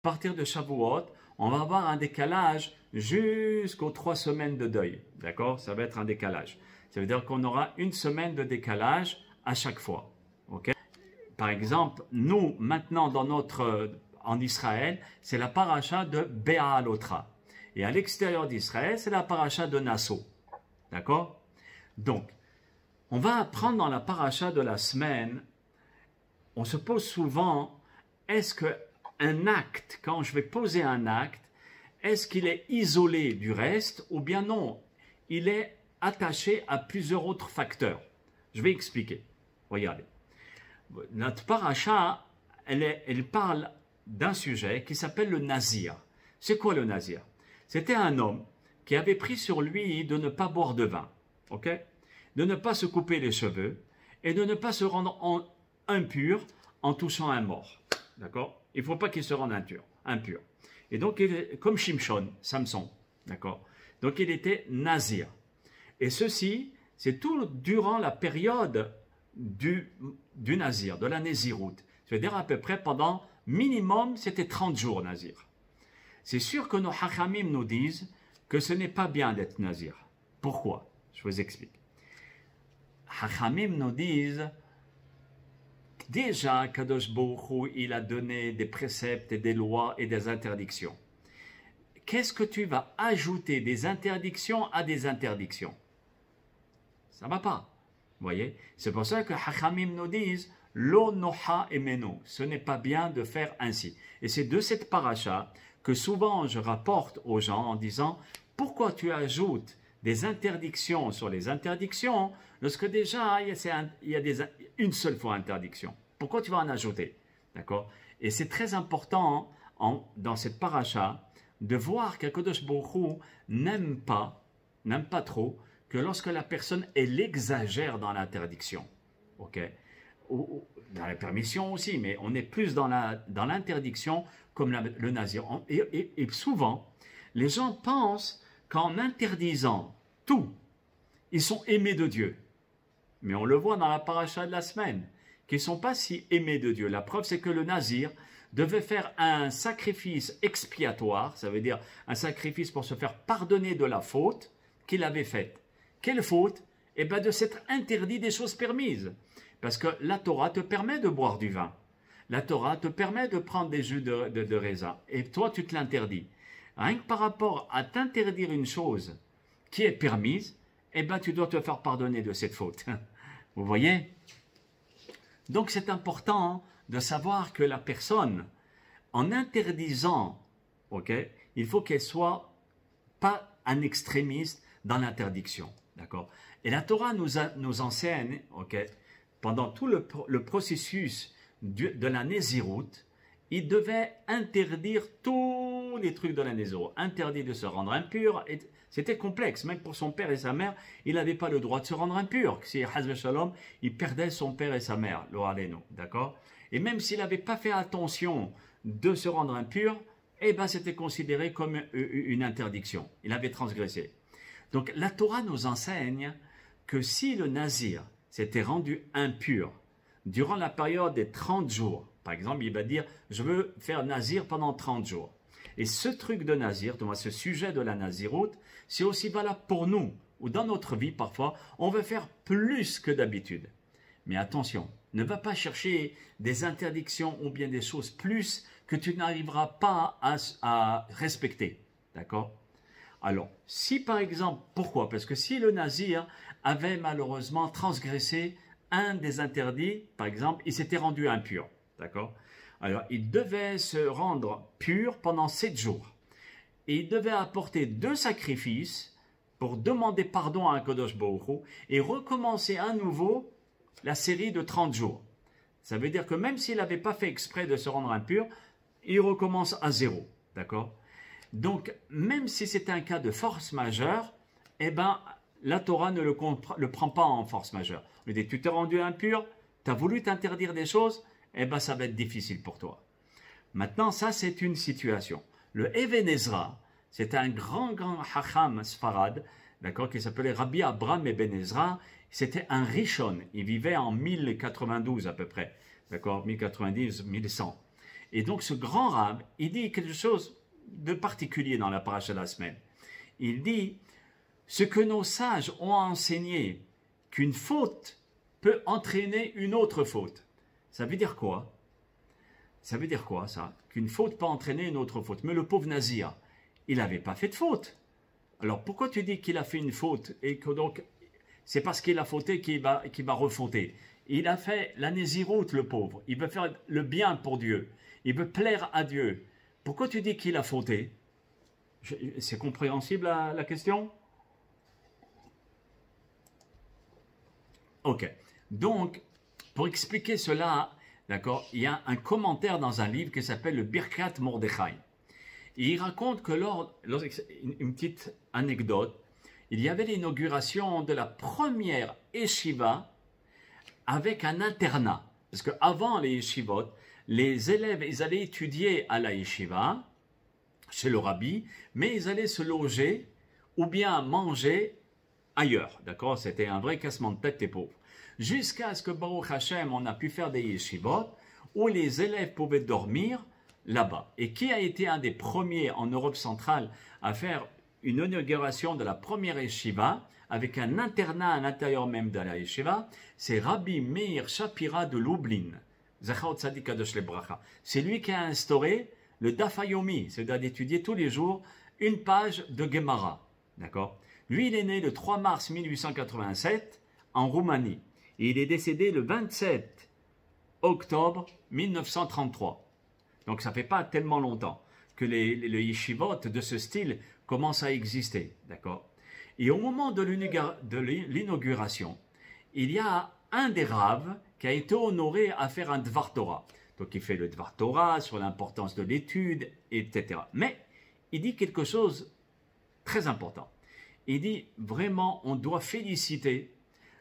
partir de Shavuot, on va avoir un décalage jusqu'aux 3 semaines de deuil. D'accord? Ça va être un décalage. Ça veut dire qu'on aura une semaine de décalage à chaque fois. Ok? Par exemple, nous, maintenant, en Israël, c'est la paracha de Béalotra. Et à l'extérieur d'Israël, c'est la paracha de Nassau. D'accord? Donc, on va apprendre dans la paracha de la semaine, on se pose souvent, est-ce qu'un acte, quand je vais poser un acte, est-ce qu'il est isolé du reste ou bien non? Il est attaché à plusieurs autres facteurs. Je vais expliquer. Regardez. Notre paracha, elle parle d'un sujet qui s'appelle le nazir. C'est quoi le nazir? C'était un homme qui avait pris sur lui de ne pas boire de vin, ok? De ne pas se couper les cheveux et de ne pas se rendre impur en touchant un mort. D'accord? Il ne faut pas qu'il se rende impur. Et donc, comme Shimshon, Samson, d'accord? Donc, il était nazir. Et ceci, c'est tout durant la période du nazir, de la Néziroute. C'est-à-dire à peu près pendant minimum, c'était 30 jours nazir. C'est sûr que nos hachamim nous disent que ce n'est pas bien d'être nazir. Pourquoi? Je vous explique. Hachamim nous disent déjà Kadosh Baruch Hu, il a donné des préceptes et des lois et des interdictions. Qu'est-ce que tu vas ajouter des interdictions à des interdictions? Ça ne va pas. Vous voyez? C'est pour ça que Hachamim nous disent Lo noha emenu. Ce n'est pas bien de faire ainsi. Et c'est de cette paracha que souvent je rapporte aux gens en disant pourquoi tu ajoutes des interdictions sur les interdictions lorsque déjà il y a une seule fois interdiction. Pourquoi tu vas en ajouter? D'accord? Et c'est très important dans cette paracha de voir qu'Akadosh Baruch Hu n'aime pas trop que lorsque la personne elle exagère dans l'interdiction. Ok? Ou dans la permission aussi, mais on est plus dans l'interdiction comme le nazir. Et souvent, les gens pensent qu'en interdisant tout, ils sont aimés de Dieu. Mais on le voit dans la paracha de la semaine, qu'ils ne sont pas si aimés de Dieu. La preuve, c'est que le nazir devait faire un sacrifice expiatoire, ça veut dire un sacrifice pour se faire pardonner de la faute qu'il avait faite. Quelle faute? Eh bien, de s'être interdit des choses permises. Parce que la Torah te permet de boire du vin. La Torah te permet de prendre des jus de raisin. Et toi, tu te l'interdis. Rien que par rapport à t'interdire une chose qui est permise, eh bien, tu dois te faire pardonner de cette faute. Vous voyez? Donc, c'est important de savoir que la personne, en interdisant, ok, il faut qu'elle soit pas un extrémiste dans l'interdiction. D'accord? Et la Torah nous enseigne, ok, pendant tout le processus de la Néziroute, il devait interdire tous les trucs de la Néziroute. Interdit de se rendre impur. C'était complexe. Même pour son père et sa mère, il n'avait pas le droit de se rendre impur. Si Hazve Shalom, il perdait son père et sa mère. Lo aleno. D'accord? Et même s'il n'avait pas fait attention de se rendre impur, eh ben, c'était considéré comme une interdiction. Il avait transgressé. Donc la Torah nous enseigne que si le nazir s'était rendu impur durant la période des 30 jours, par exemple, il va dire « je veux faire nazir pendant 30 jours ». Et ce truc de nazir, ce sujet de la naziroute, c'est aussi valable pour nous, ou dans notre vie parfois, on veut faire plus que d'habitude. Mais attention, ne va pas chercher des interdictions ou bien des choses plus que tu n'arriveras pas à respecter. D'accord? Alors, si par exemple, pourquoi? Parce que si le nazir avait malheureusement transgressé un des interdits, par exemple, il s'était rendu impur. D'accord? Alors, il devait se rendre pur pendant 7 jours. Et il devait apporter 2 sacrifices pour demander pardon à Akadosh Baruch Hu et recommencer à nouveau la série de 30 jours. Ça veut dire que même s'il n'avait pas fait exprès de se rendre impur, il recommence à 0. D'accord? Donc, même si c'est un cas de force majeure, eh ben, la Torah ne le prend pas en force majeure. On dit, tu t'es rendu impur, tu as voulu t'interdire des choses, eh ben, ça va être difficile pour toi. Maintenant, ça, c'est une situation. Le Even Ezra, c'est un grand hacham sfarad, d'accord, qui s'appelait Rabbi Abraham Eben Ezra. C'était un Rishon. Il vivait en 1092 à peu près, d'accord, 1090, 1100. Et donc ce grand Rav, il dit quelque chose de particulier dans la paracha de la semaine. Il dit, ce que nos sages ont enseigné, qu'une faute peut entraîner une autre faute. Ça veut dire quoi? Ça veut dire quoi ça? Qu'une faute peut entraîner une autre faute. Mais le pauvre Nazir, il n'avait pas fait de faute. Alors pourquoi tu dis qu'il a fait une faute et que donc c'est parce qu'il a fauté qu'il va refauter? Il a fait la Néziroute, le pauvre. Il veut faire le bien pour Dieu. Il veut plaire à Dieu. Pourquoi tu dis qu'il a fauté? C'est compréhensible la question? Ok. Donc, pour expliquer cela, d'accord, il y a un commentaire dans un livre qui s'appelle le Birkat Mordechai. Et il raconte que une petite anecdote, il y avait l'inauguration de la première yeshiva avec un internat. Parce qu'avant les yeshivot, les élèves, ils allaient étudier à la yeshiva, chez le rabbi, mais ils allaient se loger ou bien manger ailleurs. D'accord? C'était un vrai cassement de tête des pauvres. Jusqu'à ce que Baruch Hashem, on a pu faire des yeshivot où les élèves pouvaient dormir là-bas. Et qui a été un des premiers en Europe centrale à faire une inauguration de la première yeshiva avec un internat à l'intérieur même de la yeshiva? C'est Rabbi Meir Shapira de Lublin. C'est lui qui a instauré le Daf Yomi, c'est-à-dire d'étudier tous les jours une page de Gemara. D'accord? Lui, il est né le 3 mars 1887 en Roumanie. Et il est décédé le 27 octobre 1933. Donc ça ne fait pas tellement longtemps que les yeshivot de ce style commencent à exister. D'accord? Et au moment de l'inauguration, il y a un des raves qui a été honoré à faire un Dvar Torah. Donc il fait le Dvar Torah sur l'importance de l'étude, etc. Mais il dit quelque chose de très important. Il dit vraiment, on doit féliciter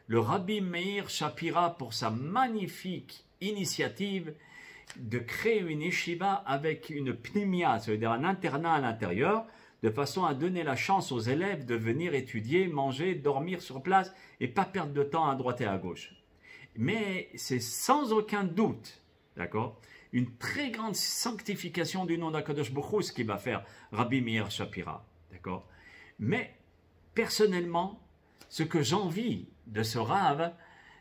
le Rabbi Meir Shapira pour sa magnifique initiative de créer une yeshiva avec une pnimia, c'est-à-dire un internat à l'intérieur, de façon à donner la chance aux élèves de venir étudier, manger, dormir sur place et pas perdre de temps à droite et à gauche. Mais c'est sans aucun doute, d'accord, une très grande sanctification du nom d'Akadosh Baruch Hu ce qui va faire Rabbi Meir Shapira, d'accord. Mais personnellement, ce que j'envie de ce Rav,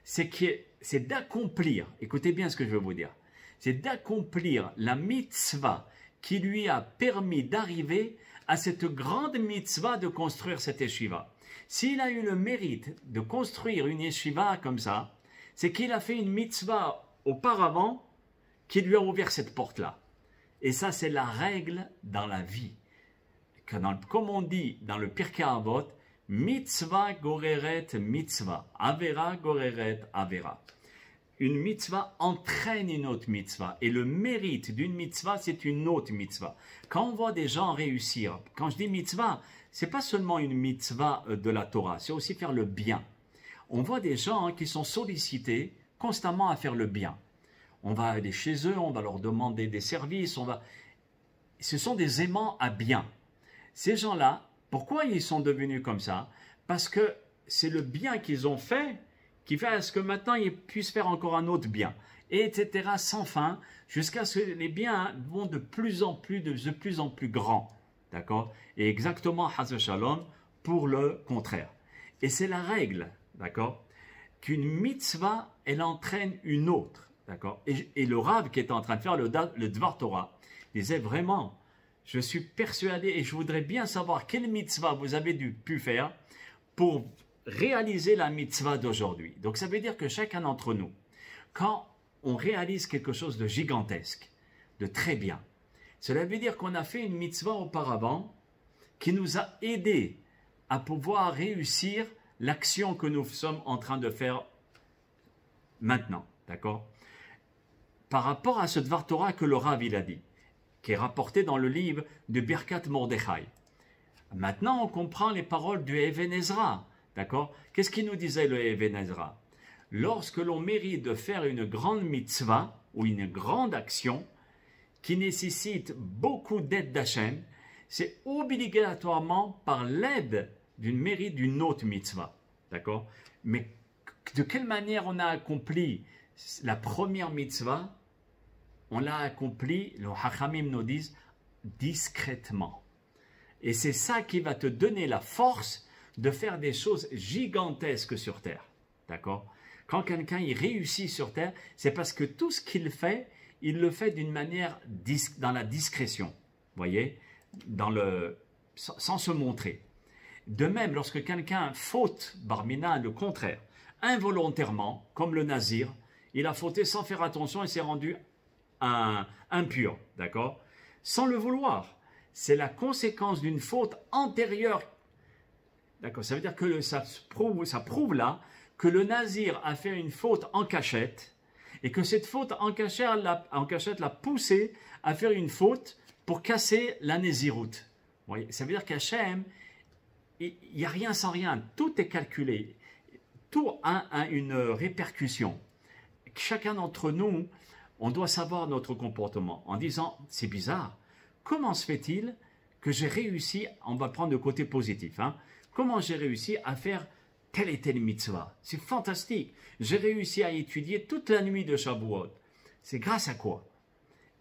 c'est d'accomplir, écoutez bien ce que je veux vous dire, c'est d'accomplir la mitzvah qui lui a permis d'arriver à cette grande mitzvah de construire cette yeshiva. S'il a eu le mérite de construire une yeshiva comme ça, c'est qu'il a fait une mitzvah auparavant qui lui a ouvert cette porte-là. Et ça, c'est la règle dans la vie. Comme on dit dans le Pirkei Avot, mitzvah goreret mitzvah, avera goreret avera. Une mitzvah entraîne une autre mitzvah. Et le mérite d'une mitzvah, c'est une autre mitzvah. Quand on voit des gens réussir, quand je dis mitzvah, c'est pas seulement une mitzvah de la Torah, c'est aussi faire le bien. On voit des gens qui sont sollicités constamment à faire le bien. On va aller chez eux, on va leur demander des services, ce sont des aimants à bien. Ces gens-là, pourquoi ils sont devenus comme ça? Parce que c'est le bien qu'ils ont fait qui fait à ce que maintenant ils puissent faire encore un autre bien, et etc. sans fin, jusqu'à ce que les biens vont de plus en plus grands. D'accord? Et exactement, Haz Shalom, pour le contraire. Et c'est la règle, d'accord? Qu'une mitzvah, elle entraîne une autre, d'accord? Et le Rav qui est en train de faire le Dvar Torah disait vraiment, je suis persuadé et je voudrais bien savoir quelle mitzvah vous avez pu faire pour réaliser la mitzvah d'aujourd'hui. Donc ça veut dire que chacun d'entre nous, quand on réalise quelque chose de gigantesque, de très bien, cela veut dire qu'on a fait une mitzvah auparavant qui nous a aidés à pouvoir réussir l'action que nous sommes en train de faire maintenant. D'accord? Par rapport à ce Dvar Torah que le Rav il a dit, qui est rapporté dans le livre de Birkat Mordechai. Maintenant, on comprend les paroles du Even Ezra. D'accord? Qu'est-ce qu'il nous disait le Even Ezra? Lorsque l'on mérite de faire une grande mitzvah ou une grande action qui nécessite beaucoup d'aide d'Hachem, c'est obligatoirement par l'aide d'une mérite d'une autre mitzvah. D'accord? Mais de quelle manière on a accompli la première mitzvah? on l'a accompli, le Hachamim nous disent, discrètement. Et c'est ça qui va te donner la force de faire des choses gigantesques sur terre. D'accord? Quand quelqu'un il réussit sur terre, c'est parce que tout ce qu'il fait, il le fait d'une manière dans la discrétion. Vous voyez? Sans se montrer. De même, lorsque quelqu'un faute, barmina, le contraire, involontairement, comme le nazir, il a fauté sans faire attention et s'est rendu impur, d'accord? Sans le vouloir. C'est la conséquence d'une faute antérieure. D'accord? Ça veut dire que ça prouve là que le nazir a fait une faute en cachette et que cette faute en cachette l'a poussé à faire une faute pour casser la nésiroute. Ça veut dire qu'Hachem, il n'y a rien sans rien, tout est calculé, tout a une répercussion. Chacun d'entre nous, on doit savoir notre comportement en disant, c'est bizarre, comment se fait-il que j'ai réussi, on va prendre le côté positif, hein, comment j'ai réussi à faire telle et telle mitzvah? C'est fantastique, j'ai réussi à étudier toute la nuit de Shavuot. C'est grâce à quoi?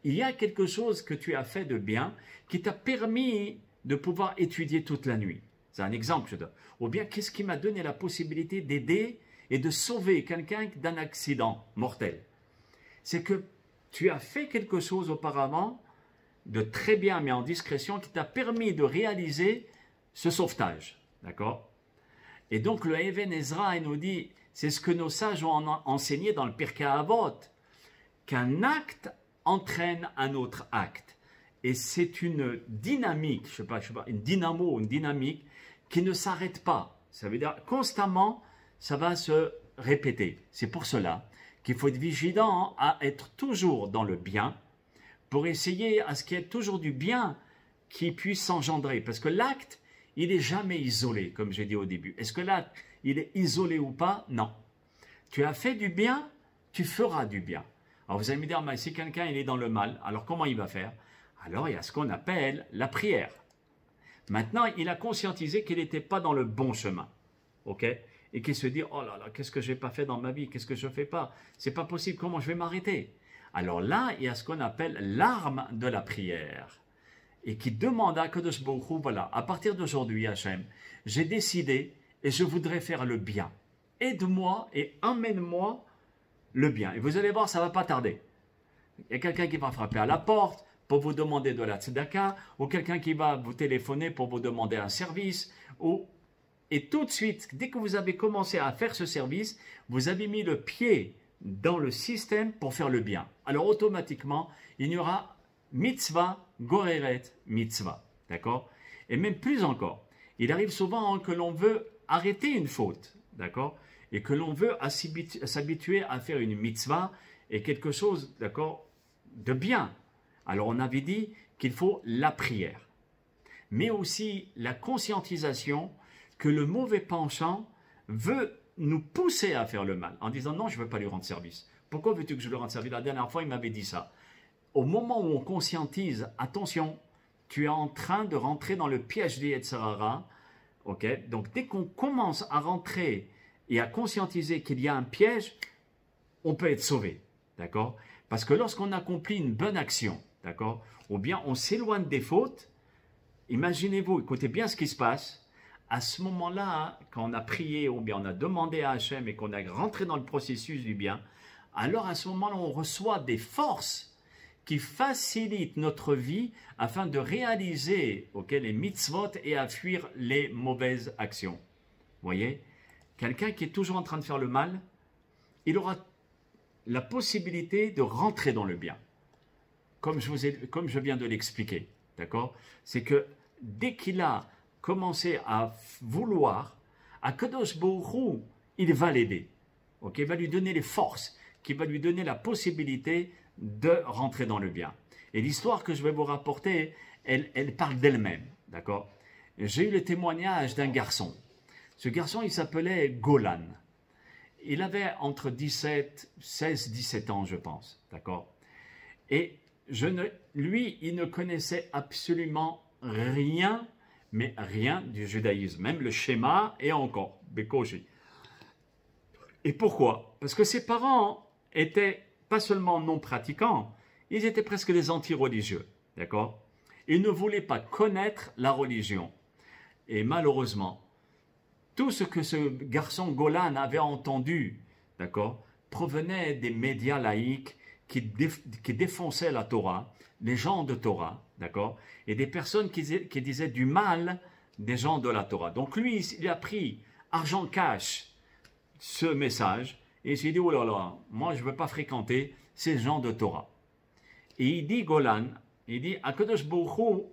Il y a quelque chose que tu as fait de bien qui t'a permis de pouvoir étudier toute la nuit. C'est un exemple que je donne. Ou bien, qu'est-ce qui m'a donné la possibilité d'aider et de sauver quelqu'un d'un accident mortel? C'est que tu as fait quelque chose auparavant de très bien, mais en discrétion, qui t'a permis de réaliser ce sauvetage. D'accord? Et donc, le Even Ezra nous dit, c'est ce que nos sages ont enseigné dans le Pirkei Avot, qu'un acte entraîne un autre acte. Et c'est une dynamique, je sais pas, une dynamo, une dynamique qui ne s'arrête pas. Ça veut dire constamment, ça va se répéter. C'est pour cela qu'il faut être vigilant à être toujours dans le bien pour essayer à ce qu'il y ait toujours du bien qui puisse s'engendrer. Parce que l'acte, il n'est jamais isolé, comme j'ai dit au début. Est-ce que l'acte, il est isolé ou pas? Non. Tu as fait du bien, tu feras du bien. Alors vous allez me dire, mais si quelqu'un il est dans le mal, alors comment il va faire? Alors il y a ce qu'on appelle la prière. Maintenant, il a conscientisé qu'il n'était pas dans le bon chemin. Ok? Et qu'il se dit, oh là là, qu'est-ce que je n'ai pas fait dans ma vie? Qu'est-ce que je ne fais pas? C'est pas possible, comment je vais m'arrêter? Alors là, il y a ce qu'on appelle l'arme de la prière. Et qui demande à Kadosh Baruch Hu, voilà, à partir d'aujourd'hui, Hachem, j'ai décidé et je voudrais faire le bien. Aide-moi et emmène-moi le bien. Et vous allez voir, ça ne va pas tarder. Il y a quelqu'un qui va frapper à la porte pour vous demander de la tzedaka, ou quelqu'un qui va vous téléphoner pour vous demander un service, et tout de suite, dès que vous avez commencé à faire ce service, vous avez mis le pied dans le système pour faire le bien. Alors automatiquement, il y aura mitzvah, goreret, mitzvah. D'accord? Et même plus encore, il arrive souvent que l'on veut arrêter une faute. D'accord? Et que l'on veut s'habituer à faire une mitzvah et quelque chose, d'accord, de bien. Alors on avait dit qu'il faut la prière, mais aussi la conscientisation que le mauvais penchant veut nous pousser à faire le mal, en disant non, je ne veux pas lui rendre service. Pourquoi veux-tu que je lui rende service? La dernière fois, il m'avait dit ça. Au moment où on conscientise, attention, tu es en train de rentrer dans le piège des Yetzer Hara. Okay? Donc dès qu'on commence à rentrer et à conscientiser qu'il y a un piège, on peut être sauvé. D'accord? Parce que lorsqu'on accomplit une bonne action, d'accord, ou bien on s'éloigne des fautes, imaginez-vous, écoutez bien ce qui se passe. À ce moment-là, quand on a prié ou bien on a demandé à Hachem et qu'on a rentré dans le processus du bien, alors à ce moment-là, on reçoit des forces qui facilitent notre vie afin de réaliser les mitzvot et à fuir les mauvaises actions. Vous voyez? Quelqu'un qui est toujours en train de faire le mal, il aura la possibilité de rentrer dans le bien. Comme je viens de l'expliquer. D'accord? C'est que dès qu'il a commencé à vouloir, Akadosh Baruch Hu, il va l'aider. Okay? Il va lui donner les forces, qui va lui donner la possibilité de rentrer dans le bien. Et l'histoire que je vais vous rapporter, elle parle d'elle-même. D'accord? J'ai eu le témoignage d'un garçon. Ce garçon, il s'appelait Golan. Il avait entre 16-17 ans, je pense. D'accord? Et lui, il ne connaissait absolument rien, mais rien du judaïsme. Même le schéma et encore, Bekoji. Et pourquoi? Parce que ses parents étaient pas seulement non pratiquants, ils étaient presque des anti-religieux, d'accord? Ils ne voulaient pas connaître la religion. Et malheureusement, tout ce que ce garçon Golan avait entendu, d'accord, provenait des médias laïques qui défonçaient la Torah, les gens de Torah, d'accord, et des personnes qui disaient du mal des gens de la Torah. Donc lui, il a pris argent cash ce message et il s'est dit, oh là là, moi je ne veux pas fréquenter ces gens de Torah. Et il dit, Golan, il dit, Akadosh Baruch Hu,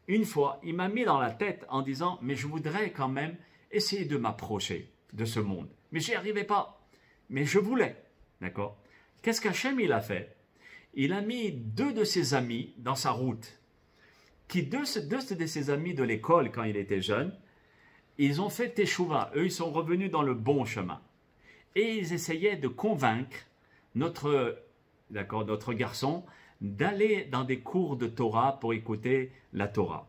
une fois, il m'a mis dans la tête en disant, mais je voudrais quand même essayer de m'approcher de ce monde. Mais j'y arrivais pas. Mais je voulais. D'accord? Qu'est-ce qu'Hachem il a fait? Il a mis 2 de ses amis dans sa route. Deux de ses amis de l'école quand il était jeune, ils ont fait teshuva. Eux, ils sont revenus dans le bon chemin. Et ils essayaient de convaincre notre garçon d'aller dans des cours de Torah pour écouter la Torah.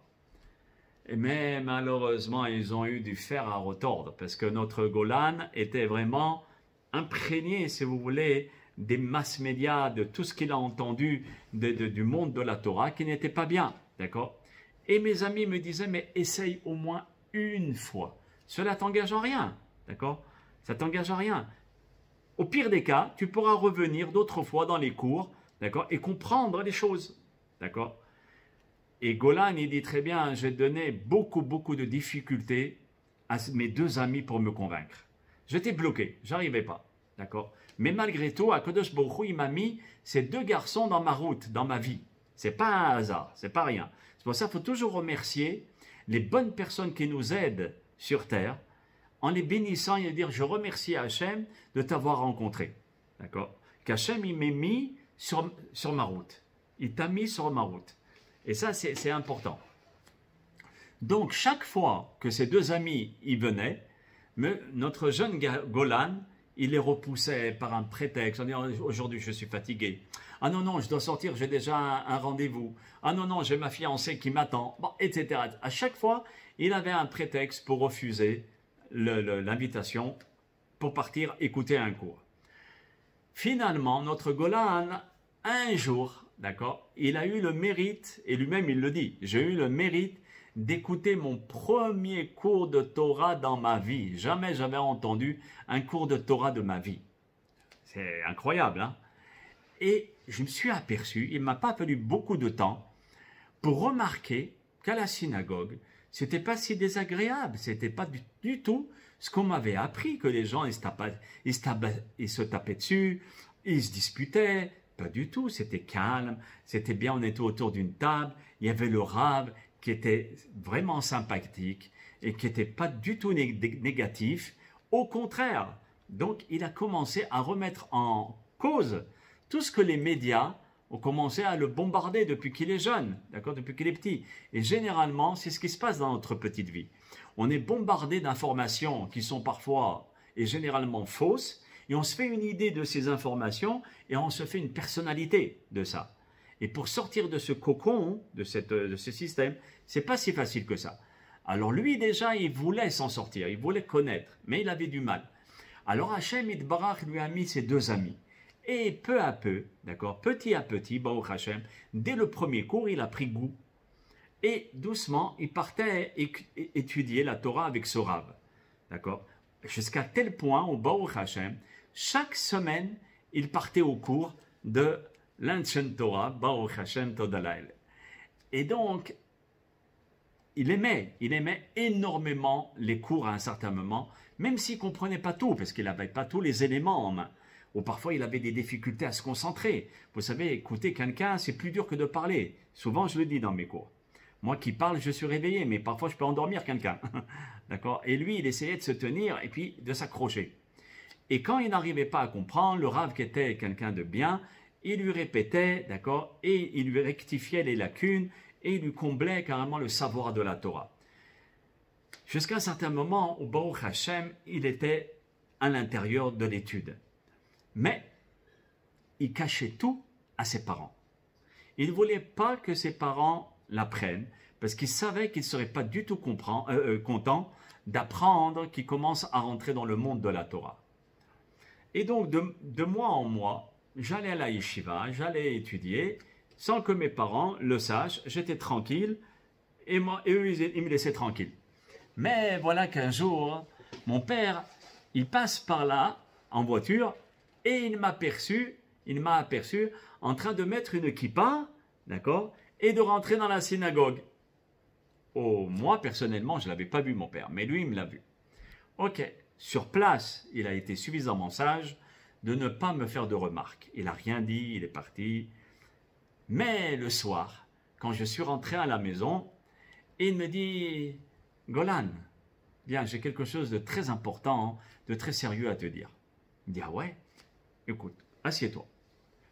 Mais malheureusement, ils ont eu du fer à retordre parce que notre Golan était vraiment imprégné, si vous voulez, des masses médias, de tout ce qu'il a entendu du monde de la Torah qui n'était pas bien, d'accord? Et mes amis me disaient, mais essaye au moins une fois. Cela t'engage en rien, d'accord? Ça t'engage en rien. Au pire des cas, tu pourras revenir d'autres fois dans les cours, d'accord, et comprendre les choses, d'accord? Et Golan, il dit très bien, j'ai donné beaucoup de difficultés à mes 2 amis pour me convaincre. J'étais bloqué, j'arrivais pas, d'accord? Mais malgré tout, Akadosh Baruch Hu, il m'a mis ces 2 garçons dans ma route, dans ma vie. C'est pas un hasard, c'est pas rien. C'est pour ça qu'il faut toujours remercier les bonnes personnes qui nous aident sur terre, en les bénissant et dire, je remercie Hachem de t'avoir rencontré, d'accord? Qu'Hachem, il m'ait mis sur ma route. Il t'a mis sur ma route. Et ça, c'est important. Donc, chaque fois que ces 2 amis y venaient, notre jeune Golan, il les repoussait par un prétexte. On dit, aujourd'hui, je suis fatigué. Ah non, non, je dois sortir, j'ai déjà un rendez-vous. Ah non, non, j'ai ma fiancée qui m'attend, bon, etc. À chaque fois, il avait un prétexte pour refuser l'invitation pour partir écouter un cours. Finalement, notre Golan, un jour, d'accord, il a eu le mérite, et lui-même il le dit, j'ai eu le mérite d'écouter mon premier cours de Torah dans ma vie. Jamais j'avais entendu un cours de Torah de ma vie. C'est incroyable, hein? Et je me suis aperçu, il ne m'a pas fallu beaucoup de temps pour remarquer qu'à la synagogue, c'était pas si désagréable, c'était pas du tout ce qu'on m'avait appris, que les gens ils se tapaient dessus, ils se disputaient. Pas du tout, c'était calme, c'était bien, on était autour d'une table, il y avait le Rav qui était vraiment sympathique et qui n'était pas du tout négatif, au contraire. Donc il a commencé à remettre en cause tout ce que les médias ont commencé à le bombarder depuis qu'il est jeune, d'accord, depuis qu'il est petit. Et généralement, c'est ce qui se passe dans notre petite vie. On est bombardé d'informations qui sont parfois et généralement fausses, et on se fait une idée de ces informations et on se fait une personnalité de ça. Et pour sortir de ce cocon, de ce système, c'est pas si facile que ça. Alors lui déjà, il voulait s'en sortir, il voulait connaître, mais il avait du mal. Alors Hachem Yitbarach lui a mis ses 2 amis. Et peu à peu, d'accord, petit à petit, Baruch Hachem, dès le premier cours, il a pris goût. Et doucement, il partait étudier la Torah avec ce Rav, d'accord, jusqu'à tel point où Baruch Hachem, chaque semaine, il partait au cours de l'Ancient Torah, Baruch Hashem Todalael. Et donc, il aimait énormément les cours à un certain moment, même s'il ne comprenait pas tout, parce qu'il n'avait pas tous les éléments en main. Ou parfois, il avait des difficultés à se concentrer. Vous savez, écouter quelqu'un, c'est plus dur que de parler. Souvent, je le dis dans mes cours. Moi qui parle, je suis réveillé, mais parfois, je peux endormir quelqu'un. D'accord? Et lui, il essayait de se tenir et puis de s'accrocher. Et quand il n'arrivait pas à comprendre, le Rav qui était quelqu'un de bien, il lui répétait, d'accord, et il lui rectifiait les lacunes et il lui comblait carrément le savoir de la Torah. Jusqu'à un certain moment où Baruch Hashem, il était à l'intérieur de l'étude. Mais il cachait tout à ses parents. Il ne voulait pas que ses parents l'apprennent parce qu'il savait qu'il ne serait pas du tout content d'apprendre qu'il commence à rentrer dans le monde de la Torah. Et donc, de mois en mois, j'allais à la yeshiva, j'allais étudier, sans que mes parents le sachent, j'étais tranquille, et eux, ils me laissaient tranquille. Mais voilà qu'un jour, mon père, il passe par là, en voiture, et il m'a aperçu en train de mettre une kippa, d'accord, et de rentrer dans la synagogue. Oh, moi, personnellement, je ne l'avais pas vu, mon père, mais lui, il me l'a vu. Ok, sur place, il a été suffisamment sage de ne pas me faire de remarques. Il n'a rien dit, il est parti. Mais le soir, quand je suis rentré à la maison, il me dit « Golan, bien, j'ai quelque chose de très important, de très sérieux à te dire. » Il me dit « Ah ouais? Écoute, assieds-toi.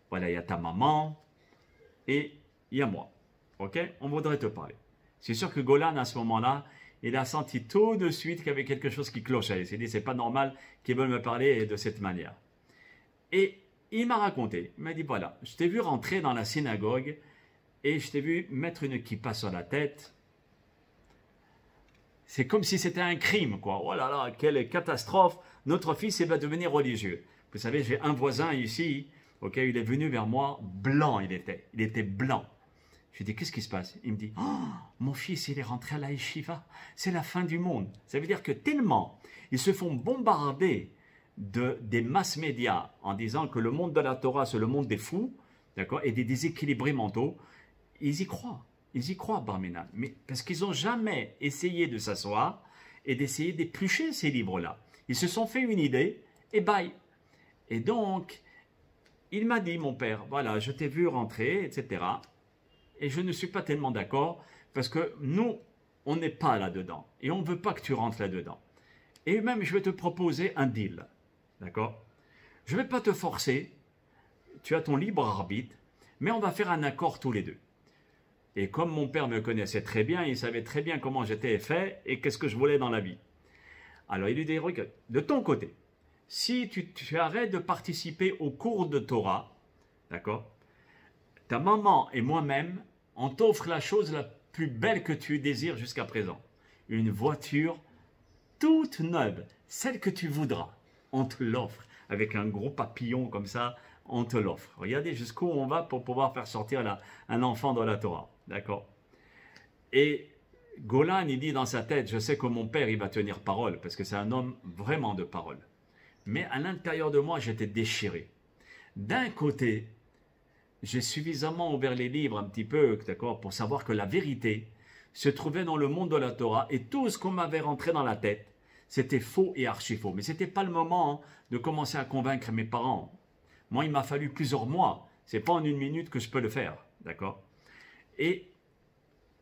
Voilà, il y a ta maman et il y a moi. Ok? On voudrait te parler. » C'est sûr que Golan, à ce moment-là, il a senti tout de suite qu'il y avait quelque chose qui clochait. Il s'est dit, c'est pas normal qu'ils veulent me parler de cette manière. Et il m'a raconté, il m'a dit, voilà, je t'ai vu rentrer dans la synagogue et je t'ai vu mettre une kippa sur la tête. C'est comme si c'était un crime, quoi. Oh là là, quelle catastrophe. Notre fils, il va devenir religieux. Vous savez, j'ai un voisin ici, ok, il est venu vers moi, blanc il était blanc. Je lui dis, qu'est-ce qui se passe? Il me dit, oh, mon fils, il est rentré à la yeshiva. C'est la fin du monde. Ça veut dire que tellement ils se font bombarder des masses médias en disant que le monde de la Torah, c'est le monde des fous, d'accord, et des déséquilibrés mentaux, ils y croient. Ils y croient, Barminan. Mais parce qu'ils n'ont jamais essayé de s'asseoir et d'essayer d'éplucher ces livres-là. Ils se sont fait une idée et bye. Et donc, il m'a dit, mon père, voilà, je t'ai vu rentrer, etc. Et je ne suis pas tellement d'accord parce que nous, on n'est pas là-dedans. Et on ne veut pas que tu rentres là-dedans. Et même, je vais te proposer un deal. D'accord? Je ne vais pas te forcer. Tu as ton libre arbitre. Mais on va faire un accord tous les deux. Et comme mon père me connaissait très bien, il savait très bien comment j'étais fait et qu'est-ce que je voulais dans la vie. Alors, il lui dit, regarde, de ton côté, si tu arrêtes de participer aux cours de Torah, d'accord? Ta maman et moi-même, on t'offre la chose la plus belle que tu désires jusqu'à présent. Une voiture toute neuve, celle que tu voudras. On te l'offre avec un gros papillon comme ça, on te l'offre. Regardez jusqu'où on va pour pouvoir faire sortir un enfant de la Torah. D'accord? Et Golan, il dit dans sa tête, je sais que mon père, il va tenir parole, parce que c'est un homme vraiment de parole. Mais à l'intérieur de moi, j'étais déchiré. D'un côté, j'ai suffisamment ouvert les livres un petit peu, d'accord, pour savoir que la vérité se trouvait dans le monde de la Torah et tout ce qu'on m'avait rentré dans la tête, c'était faux et archi-faux. Mais ce n'était pas le moment de commencer à convaincre mes parents. Moi, il m'a fallu plusieurs mois. Ce n'est pas en une minute que je peux le faire, d'accord? Et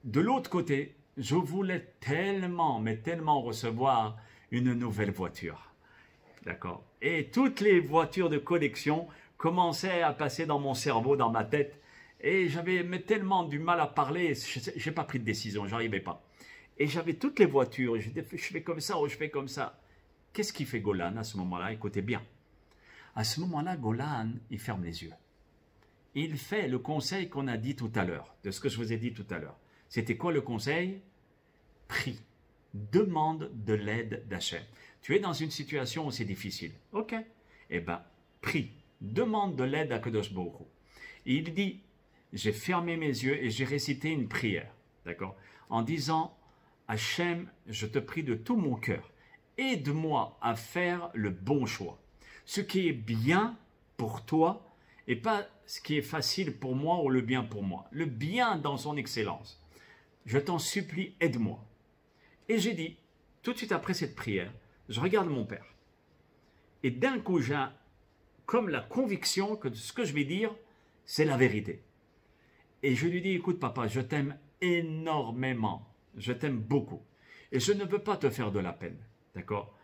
de l'autre côté, je voulais tellement, mais tellement recevoir une nouvelle voiture, d'accord? Et toutes les voitures de collection commençait à passer dans mon cerveau, dans ma tête, et j'avais tellement du mal à parler, je n'ai pas pris de décision, j'arrivais pas. Et j'avais toutes les voitures, je fais comme ça ou je fais comme ça. Qu'est-ce qu'il fait Golan à ce moment-là? Écoutez bien. À ce moment-là, Golan, il ferme les yeux. Il fait le conseil qu'on a dit tout à l'heure, de ce que je vous ai dit tout à l'heure. C'était quoi le conseil? Prie. Demande de l'aide d'Hachem. Tu es dans une situation où c'est difficile. Ok. Eh bien, prie. Demande de l'aide à Kadosh Baruch Hu. Il dit, j'ai fermé mes yeux et j'ai récité une prière, d'accord, en disant, Hachem, je te prie de tout mon cœur, aide-moi à faire le bon choix, ce qui est bien pour toi et pas ce qui est facile pour moi ou le bien pour moi, le bien dans son excellence. Je t'en supplie, aide-moi. Et j'ai dit, tout de suite après cette prière, je regarde mon père et d'un coup j'ai comme la conviction que ce que je vais dire, c'est la vérité. Et je lui dis, écoute papa, je t'aime énormément, je t'aime beaucoup. Et je ne veux pas te faire de la peine, d'accord?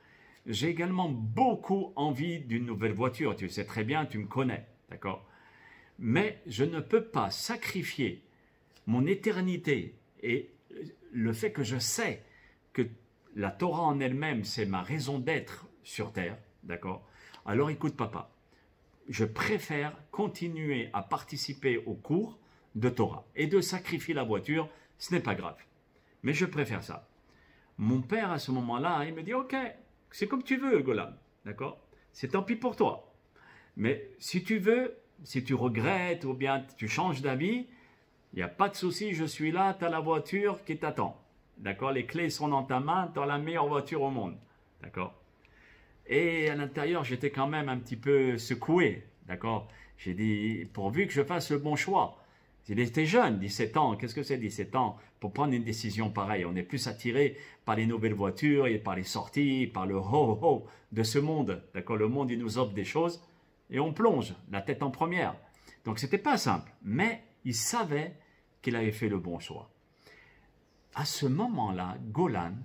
J'ai également beaucoup envie d'une nouvelle voiture, tu le sais très bien, tu me connais, d'accord? Mais je ne peux pas sacrifier mon éternité et le fait que je sais que la Torah en elle-même, c'est ma raison d'être sur terre, d'accord? Alors écoute papa, je préfère continuer à participer aux cours de Torah et de sacrifier la voiture, ce n'est pas grave. Mais je préfère ça. Mon père, à ce moment-là, il me dit, ok, c'est comme tu veux, Golan, d'accord? C'est tant pis pour toi. Mais si tu veux, Si tu regrettes ou bien tu changes d'avis, il n'y a pas de souci, je suis là, tu as la voiture qui t'attend. D'accord? Les clés sont dans ta main, tu as la meilleure voiture au monde. D'accord? Et à l'intérieur, j'étais quand même un petit peu secoué. D'accord? J'ai dit, pourvu que je fasse le bon choix. Il était jeune, 17 ans. Qu'est-ce que c'est 17 ans pour prendre une décision pareille? On est plus attiré par les nouvelles voitures et par les sorties, par le ho-ho de ce monde. D'accord? Le monde, il nous offre des choses et on plonge la tête en première. Donc, ce n'était pas simple. Mais il savait qu'il avait fait le bon choix. À ce moment-là, Golan,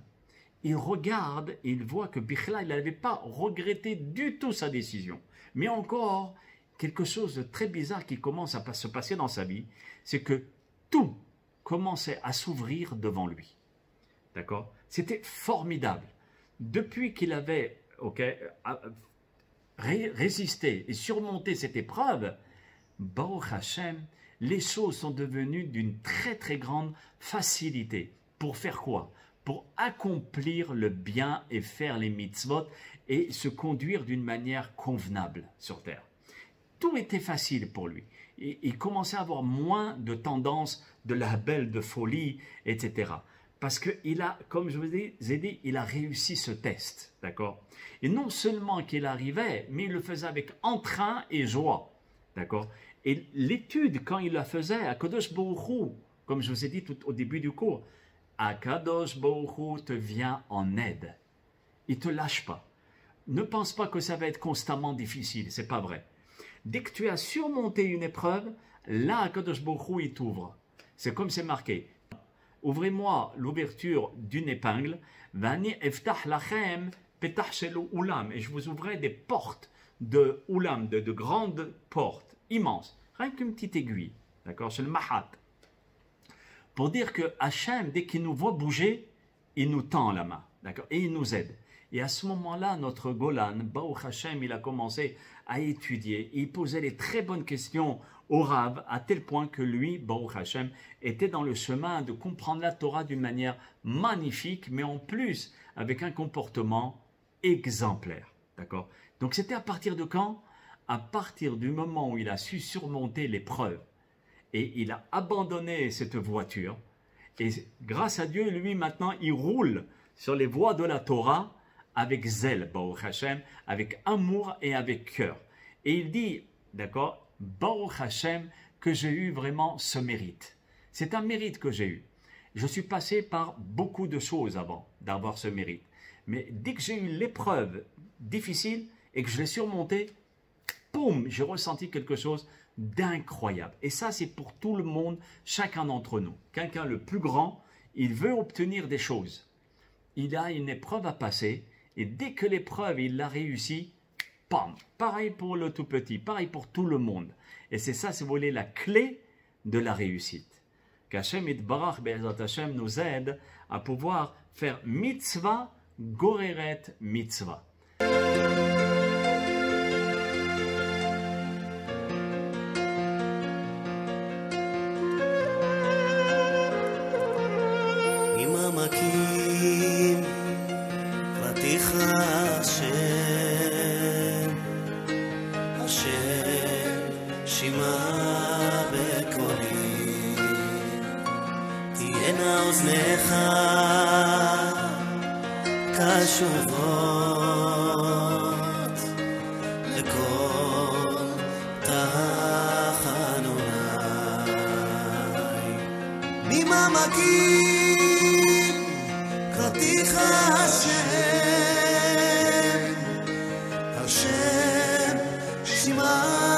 il regarde et il voit que Bichla, il n'avait pas regretté du tout sa décision. Mais encore, quelque chose de très bizarre qui commence à se passer dans sa vie, c'est que tout commençait à s'ouvrir devant lui. D'accord? C'était formidable. Depuis qu'il avait résisté et surmonté cette épreuve, Baruch Hashem, les choses sont devenues d'une très très grande facilité. Pour faire quoi? Pour accomplir le bien et faire les mitzvot et se conduire d'une manière convenable sur terre. Tout était facile pour lui. Et il commençait à avoir moins de tendance de la belle, de folie, etc. Parce qu'il a, comme je vous ai dit, il a réussi ce test. D'accord? Et non seulement qu'il arrivait, mais il le faisait avec entrain et joie. D'accord? Et l'étude, quand il la faisait, Akadosh Baruch Hu, comme je vous ai dit tout au début du cours, Akadosh Baruch Hu te vient en aide. Il ne te lâche pas. Ne pense pas que ça va être constamment difficile, c'est pas vrai. Dès que tu as surmonté une épreuve, là, Akadosh Baruch Hu, il t'ouvre. C'est comme c'est marqué. Ouvrez-moi l'ouverture d'une épingle, Vani eftah lachem petach shel ulam, et je vous ouvrais des portes de ulam, de grandes portes, immenses, rien qu'une petite aiguille, d'accord, c'est le mahat. Pour dire que Hachem, dès qu'il nous voit bouger, il nous tend la main, d'accord, et il nous aide. Et à ce moment-là, notre Golan, Baruch Hashem, il a commencé à étudier. Il posait les très bonnes questions au Rav, à tel point que lui, Baruch Hashem, était dans le chemin de comprendre la Torah d'une manière magnifique, mais en plus, avec un comportement exemplaire. D'accord? Donc c'était à partir de quand? À partir du moment où il a su surmonter l'épreuve. Et il a abandonné cette voiture. Et grâce à Dieu, lui, maintenant, il roule sur les voies de la Torah avec zèle, Baruch Hashem, avec amour et avec cœur. Et il dit, d'accord, Baruch Hashem, que j'ai eu vraiment ce mérite. C'est un mérite que j'ai eu. Je suis passé par beaucoup de choses avant d'avoir ce mérite. Mais dès que j'ai eu l'épreuve difficile et que je l'ai surmontée, boum, j'ai ressenti quelque chose d'incroyable. Et ça, c'est pour tout le monde, chacun d'entre nous. Quelqu'un le plus grand, il veut obtenir des choses. Il a une épreuve à passer. Et dès que l'épreuve, il l'a réussi, pam, pareil pour le tout petit, pareil pour tout le monde. Et c'est ça, si vous voulez, la clé de la réussite. Qu'Hachem Yitbarach Be'ezrat Hashem nous aide à pouvoir faire mitzvah, goreret mitzvah. קשובות לכל תחנוני ממעמקים קראתיך השם, השם שמע